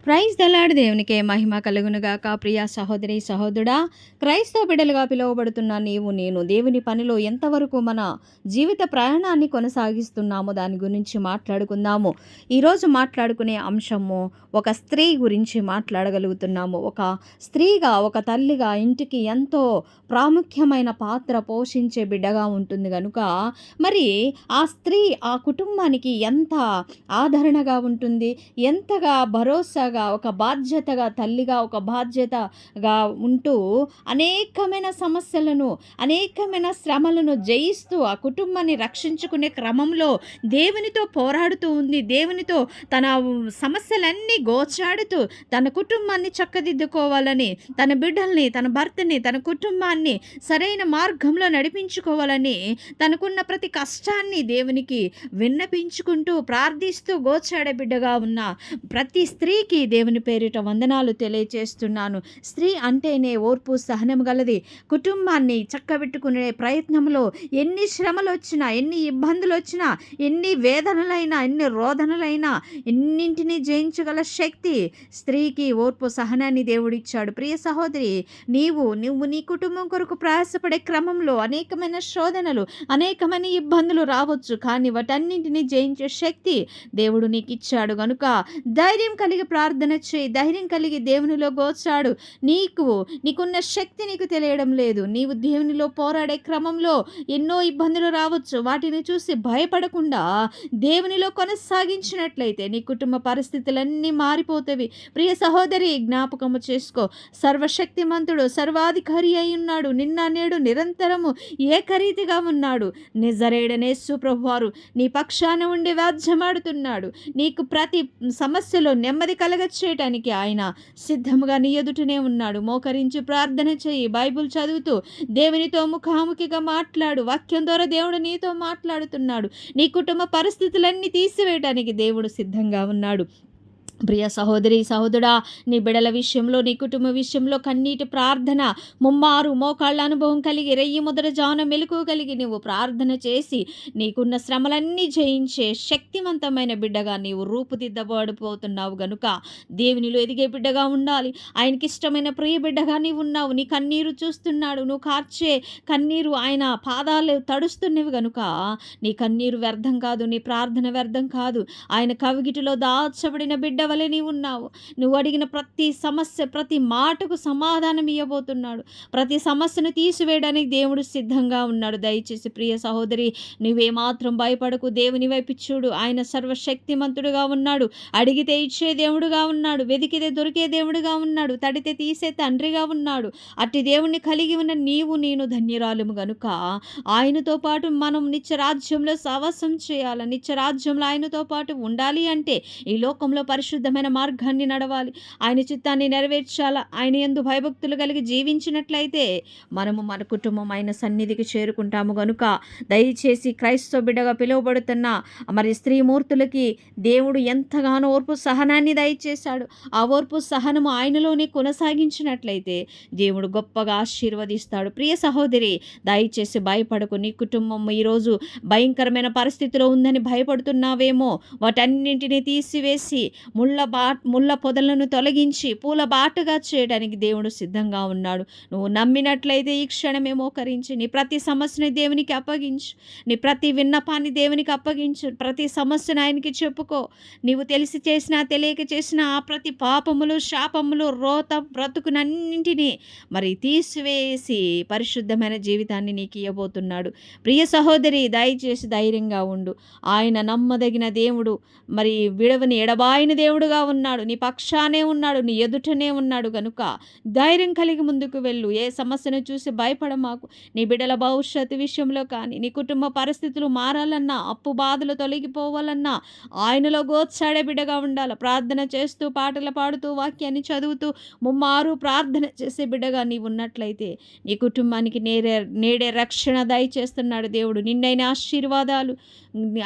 Praise దలాడి దేవునికే మహిమ కలుగునుగాక. ప్రియ సహోదరి సహోదరుడా, క్రైస్తవ బిడ్డలుగా పిలువబడుతున్న నీవు నేను దేవుని పనిలో ఎంతవరకు మన జీవిత ప్రయాణాన్ని కొనసాగిస్తున్నామో దాని గురించి మాట్లాడుకుందాము. ఈరోజు మాట్లాడుకునే అంశము ఒక స్త్రీ గురించి మాట్లాడగలుగుతున్నాము. ఒక స్త్రీగా, ఒక తల్లిగా ఇంటికి ఎంతో ప్రాముఖ్యమైన పాత్ర పోషించే బిడ్డగా ఉంటుంది కనుక మరి ఆ స్త్రీ ఆ కుటుంబానికి ఎంత ఆదరణగా ఉంటుంది, ఎంతగా భరోసాగా, ఒక బాధ్యతగా తల్లిగా, ఒక బాధ్యతగా ఉంటూ అనేకమైన సమస్యలను, అనేకమైన శ్రమలను జయిస్తూ ఆ కుటుంబాన్ని రక్షించుకునే క్రమంలో దేవునితో పోరాడుతూ ఉంది. దేవునితో తన సమస్యలన్నీ గోచాడుతూ తన కుటుంబాన్ని చక్కదిద్దుకోవాలని, తన బిడ్డల్ని, తన భర్తని, తన కుటుంబాన్ని సరైన మార్గంలో నడిపించుకోవాలని తనకున్న ప్రతి కష్టాన్ని దేవునికి విన్నపించుకుంటూ ప్రార్థిస్తూ గోచాడే బిడ్డగా ఉన్న ప్రతి స్త్రీకి దేవుని పేరిట వందనాలు తెలియచేస్తున్నాను. స్త్రీ అంటేనే ఓర్పు, సహనం గలది. కుటుంబాన్ని చక్కబెట్టుకునే ప్రయత్నంలో ఎన్ని శ్రమలు వచ్చినా, ఎన్ని ఇబ్బందులు వచ్చినా, ఎన్ని వేదనలైనా, ఎన్ని రోదనలైనా ఎన్నింటినీ జయించగల శక్తి స్త్రీకి ఓర్పు, సహనాన్ని దేవుడిచ్చాడు. ప్రియ సహోదరి, నువ్వు నీ కుటుంబం కొరకు ప్రయాసపడే క్రమంలో అనేకమైన శోధనలు, అనేకమైన ఇబ్బందులు రావచ్చు. కానీ వాటన్నింటినీ జయించే శక్తి దేవుడు నీకు ఇచ్చాడు గనుక ధైర్యం కలిగి ప్రార్థన చేయి. ధైర్యం కలిగి దేవునిలో గోచాడు. నీకున్న శక్తి నీకు తెలియడం లేదు. నీవు దేవునిలో పోరాడే క్రమంలో ఎన్నో ఇబ్బందులు రావచ్చు. వాటిని చూసి భయపడకుండా దేవునిలో కొనసాగించినట్లయితే నీ కుటుంబ పరిస్థితులన్నీ మారిపోతాయి. ప్రియ సహోదరి, జ్ఞాపకము చేసుకో. సర్వశక్తిమంతుడు, సర్వాధికారి అయి ఉన్నాడు. నిన్న నేడు నిరంతరము ఏకరీతిగా ఉన్నాడు. నజరేయుడనేసు ప్రభువారు నీ పక్షాన ఉండి వ్యాజ్యమాడుతున్నాడు. నీకు ప్రతి సమస్యలో నెమ్మది కలగచేయటానికి ఆయన సిద్ధముగా నీ ఎదుటనే ఉన్నాడు. మోకరించి ప్రార్థన చేయి. బైబిల్ చదువుతూ దేవునితో ముఖాముఖిగా మాట్లాడు. వాక్యం ద్వారా దేవుడు నీతో మాట్లాడుతున్నాడు. నీ కుటుంబ పరిస్థితులన్నీ తీసివేయటానికి దేవుడు సిద్ధంగా ఉన్నాడు. ప్రియ సహోదరి సహోదరుడా, నీ బిడల విషయంలో, నీ కుటుంబ విషయంలో కన్నీటి ప్రార్థన, ముమ్మారు మోకాళ్ళ అనుభవం కలిగి, రెయ్యి ముదర జాన మెలకు కలిగి నువ్వు ప్రార్థన చేసి నీకున్న శ్రమలన్నీ జయించే శక్తివంతమైన బిడ్డగా నీవు రూపుదిద్దబడిపోతున్నావు గనుక దేవునిలో ఎదిగే బిడ్డగా ఉండాలి. ఆయనకి ఇష్టమైన ప్రియ బిడ్డగా నీవు ఉన్నావు. నీ కన్నీరు చూస్తున్నాడు. నువ్వు కార్చే కన్నీరు ఆయన పాదాలు తడుస్తున్నవి గనుక నీ కన్నీరు వ్యర్థం కాదు, నీ ప్రార్థన వ్యర్థం కాదు. ఆయన కవిగిటిలో దాచబడిన బిడ్డ వలె నీవు ఉన్నావు. నువ్వు అడిగిన ప్రతి సమస్య, ప్రతి మాటకు సమాధానం ఇవ్వబోతున్నాడు. ప్రతి సమస్యను తీసివేయడానికి దేవుడు సిద్ధంగా ఉన్నాడు. దయచేసి ప్రియ సహోదరి, నువ్వేమాత్రం భయపడకు. దేవుని వైపు చూడు. ఆయన సర్వశక్తిమంతుడుగా ఉన్నాడు. అడిగితే ఇచ్చే దేవుడుగా ఉన్నాడు. వెదికితే దొరికే దేవుడుగా ఉన్నాడు. తడితే తీసే తండ్రిగా ఉన్నాడు. అట్టి దేవుణ్ణి కలిగి ఉన్న నేను ధన్యురాలుము గనుక ఆయనతో పాటు మనం నిత్యరాజ్యంలో సహవాసం చేయాలి. నిత్యరాజ్యంలో ఆయనతో పాటు ఉండాలి అంటే ఈ లోకంలో పరిశుద్ధమైన మార్గాన్ని నడవాలి. ఆయన చిత్తాన్ని నెరవేర్చాలా. ఆయన యందు భయభక్తులు కలిగి జీవించినట్లయితే మనము మన కుటుంబం ఆయన సన్నిధికి చేరుకుంటాము గనుక దయచేసి క్రైస్తవ బిడ్డగా పిలువబడుతున్న మరి స్త్రీమూర్తులకి దేవుడు ఎంతగానో ఓర్పు సహనాన్ని దయచేశాడు. ఆ ఓర్పు సహనము ఆయనలోనే కొనసాగించినట్లయితే దేవుడు గొప్పగా ఆశీర్వదిస్తాడు. ప్రియ సహోదరి, దయచేసి భయపడకు. నీ కుటుంబం ఈరోజు భయంకరమైన పరిస్థితిలో ఉందని భయపడుతున్నావేమో, వాటన్నింటినీ తీసివేసి ముళ్ళ పొదలను తొలగించి పూల బాటగా చేయడానికి దేవుడు సిద్ధంగా ఉన్నాడు. నువ్వు నమ్మినట్లయితే ఈ క్షణమే మోకరించి నీ ప్రతి సమస్యని దేవునికి అప్పగించు. నీ ప్రతి విన్నపాన్ని దేవునికి అప్పగించు. ప్రతి సమస్యను ఆయనకి చెప్పుకో. నీవు తెలిసి చేసినా తెలియక చేసిన ఆ ప్రతి పాపములు, శాపములు, రోత బ్రతుకునన్నింటినీ మరి తీసివేసి పరిశుద్ధమైన జీవితాన్ని నీకు ఇవ్వబోతున్నాడు. ప్రియ సహోదరి, దయచేసి ధైర్యంగా ఉండు. ఆయన నమ్మదగిన దేవుడు, మరి విడవని ఎడబాయిన దేవుడుగా ఉన్నాడు. నీ పక్షానే ఉన్నాడు. నీ ఎదుటనే ఉన్నాడు గనుక ధైర్యం కలిగి ముందుకు వెళ్ళు. ఏ సమస్యను చూసి భయపడమాకు. నీ బిడ్డల భవిష్యత్తు విషయంలో కానీ, నీ కుటుంబ పరిస్థితులు మారాలన్నా, అప్పు బాధలు తొలగిపోవాలన్నా ఆయనలో గోచాడే బిడ్డగా ఉండాలి. ప్రార్థన చేస్తూ, పాటలు పాడుతూ, వాక్యాన్ని చదువుతూ, ముమ్మారు ప్రార్థన చేసే బిడ్డగా నీవు ఉన్నట్లయితే నీ కుటుంబానికి నేడే రక్షణ దయచేస్తున్నాడు దేవుడు. నిన్నైన ఆశీర్వాదాలు,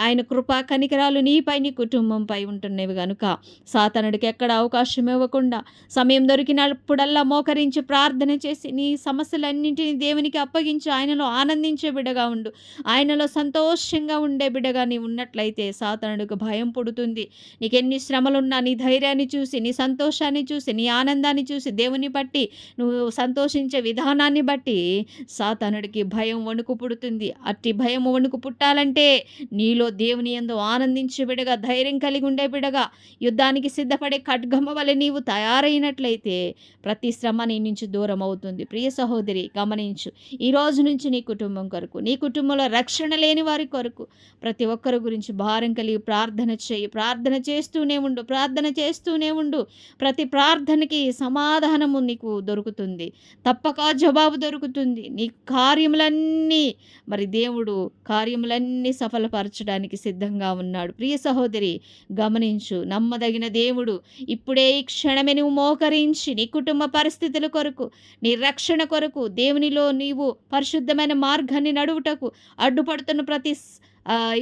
ఆయన కృపా కనికరాలు నీపై, నీ కుటుంబంపై ఉంటున్నవి గనుక సాతానుడికి ఎక్కడ అవకాశం ఇవ్వకుండా సమయం దొరికినప్పుడల్లా మోకరించి ప్రార్థన చేసి నీ సమస్యలన్నింటినీ దేవునికి అప్పగించి ఆయనలో ఆనందించే బిడ్డగా ఉండు. ఆయనలో సంతోషంగా ఉండే బిడ్డగా నీవు ఉన్నట్లయితే సాతానుడికి భయం పుడుతుంది. నీకెన్ని శ్రమలున్నా నీ ధైర్యాన్ని చూసి, నీ సంతోషాన్ని చూసి, నీ ఆనందాన్ని చూసి, దేవుని బట్టి నువ్వు సంతోషించే విధానాన్ని బట్టి సాతానుడికి భయం వణుకు పుడుతుంది. అట్టి భయం వణుకు పుట్టాలంటే నీలో దేవుని యందు ఆనందించే బిడ్డగా, ధైర్యం కలిగి ఉండే బిడ్డగా, యుద్ధానికి సిద్ధపడే ఖడ్గమ వలె నీవు తయారైనట్లయితే ప్రతి శ్రమ నీ నుంచి దూరం అవుతుంది. ప్రియ సహోదరి గమనించు, ఈ రోజు నుంచి నీ కుటుంబం కొరకు, నీ కుటుంబంలో రక్షణ లేని వారి కొరకు ప్రతి ఒక్కరి గురించి భారం కలిగి ప్రార్థన చేయి. ప్రార్థన చేస్తూనే ఉండు, ప్రార్థన చేస్తూనే ఉండు. ప్రతి ప్రార్థనకి సమాధానము నీకు దొరుకుతుంది, తప్పక జవాబు దొరుకుతుంది. నీ కార్యములన్నీ దేవుడు కార్యములన్నీ సఫలపరచడానికి సిద్ధంగా ఉన్నాడు. ప్రియ సహోదరి గమనించు, నమ్మదగిన దేవుడు ఇప్పుడే ఈ క్షణమే నువ్వు మోకరించి నీ కుటుంబ పరిస్థితుల కొరకు, నీ రక్షణ కొరకు, దేవునిలో నీవు పరిశుద్ధమైన మార్గాన్ని నడువుటకు అడ్డుపడుతున్న ప్రతి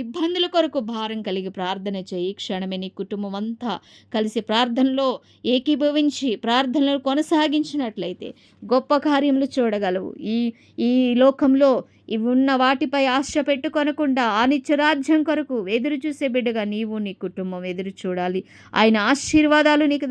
ఇబ్బందుల కొరకు భారం కలిగి ప్రార్థన చేయి. క్షణమే నీ కుటుంబం అంతా కలిసి ప్రార్థనలో ఏకీభవించి ప్రార్థనలు కొనసాగించినట్లయితే గొప్ప కార్యములు చూడగలవు. ఈ ఈ లోకంలో ఇవి ఉన్న వాటిపై ఆశ పెట్టుకొనకుండా ఆ నిత్యరాజ్యం కొరకు ఎదురు చూసే బిడ్డగా నీవు నీ కుటుంబం ఎదురు చూడాలి. ఆయన ఆశీర్వాదాలు నీకు